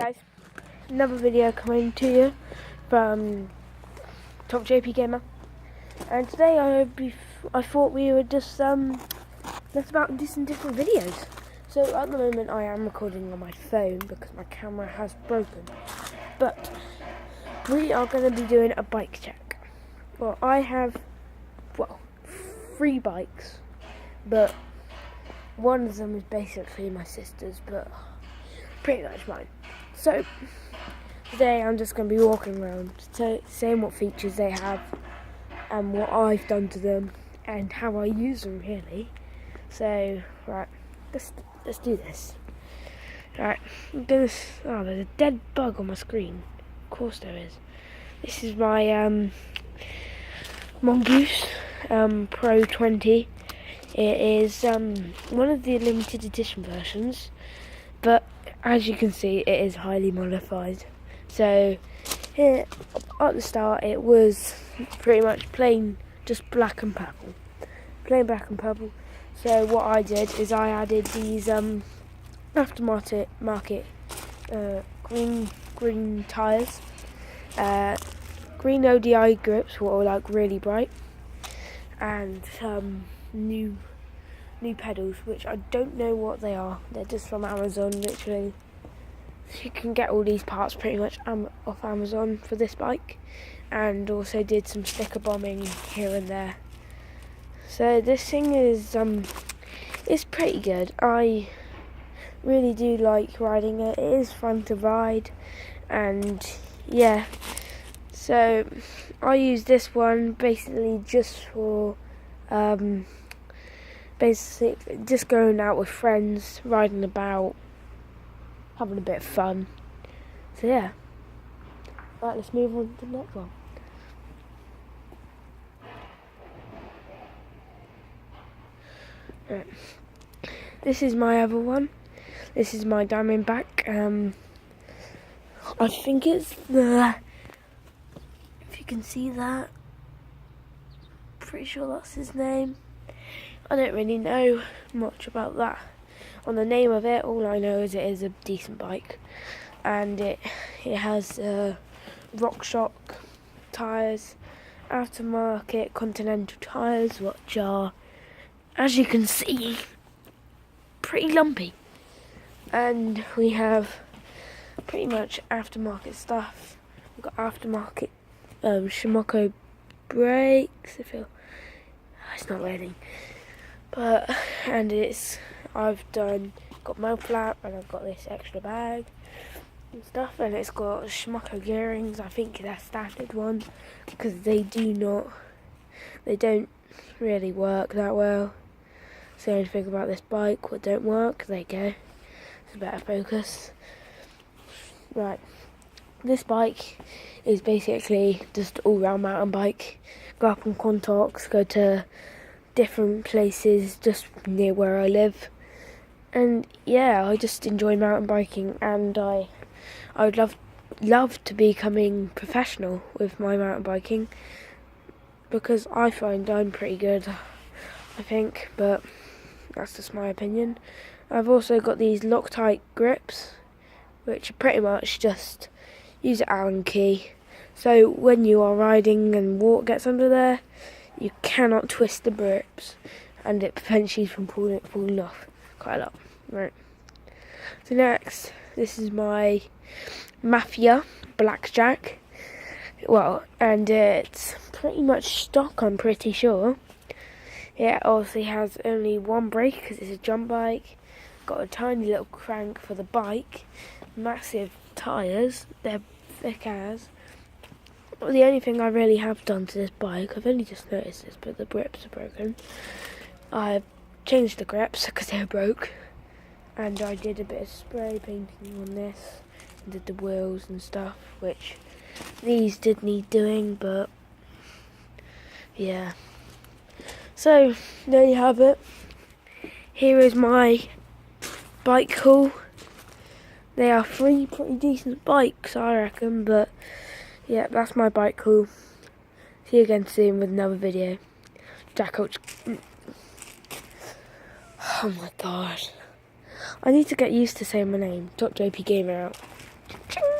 Guys, another video coming to you from Top JP Gamer, and today I thought we would just let's about do some different videos. So at the moment I am recording on my phone because my camera has broken, but we are going to be doing a bike check. Well, I have 3 bikes, but one of them is basically my sister's, but pretty much mine. So today I'm just going to be walking around, saying what features they have and what I've done to them and how I use them really. So right, let's do this. Right, there's a dead bug on my screen. Of course there is. This is my Mongoose Pro 20. It is one of the limited edition versions, but as you can see, it is highly modified. So here at the start, it was pretty much plain, just black and purple. Plain black and purple. So what I did is I added these aftermarket green tyres, green ODI grips, what were like really bright, and new pedals, which I don't know what they are. They're just from Amazon, literally. You can get all these parts pretty much off Amazon for this bike, and also did some sticker bombing here and there. So this thing is it's pretty good. I really do like riding it. It is fun to ride, and yeah. So I use this one basically just for basically just going out with friends, riding about, having a bit of fun. So yeah. Right, let's move on to the next one. Right. This is my other one. This is my Diamondback. I think it's if you can see that, pretty sure that's his name. I don't really know much about that. On the name of it, all I know is it is a decent bike, and it has RockShox tyres, aftermarket Continental tyres, which are, as you can see, pretty lumpy. And we have pretty much aftermarket stuff. We've got aftermarket Shimano brakes. It's not raining. But, and I've got mouth flap, and I've got this extra bag and stuff, and it's got Shimano gearings. I think they're standard one, because they don't really work that well. It's the only thing about this bike what don't work. There you go. It's a better focus. Right. This bike is basically just all-round mountain bike. Go up on Quantox, go to different places just near where I live, and yeah, I just enjoy mountain biking, and I would love to becoming professional with my mountain biking, because I find I'm pretty good, I think, but that's just my opinion. I've also got these Loctite grips, which are pretty much just use an Allen key, so when you are riding and water gets under there, you cannot twist the grips, and it prevents you from falling off quite a lot. Right. So next, this is my Mafia Blackjack. Well, and it's pretty much stock, I'm pretty sure. It obviously has only one brake because it's a jump bike. Got a tiny little crank for the bike. Massive tyres. They're thick as. The only thing I really have done to this bike, I've only just noticed this, but the grips are broken. I've changed the grips because they were broke, and I did a bit of spray painting on this, and did the wheels and stuff, which these did need doing, but yeah. So there you have it. Here is my bike haul. They are 3 pretty decent bikes, I reckon, but yeah, that's my bike haul. See you again soon with another video. Jack Coach. Oh my god. I need to get used to saying my name. Top JP Gamer out. Ching.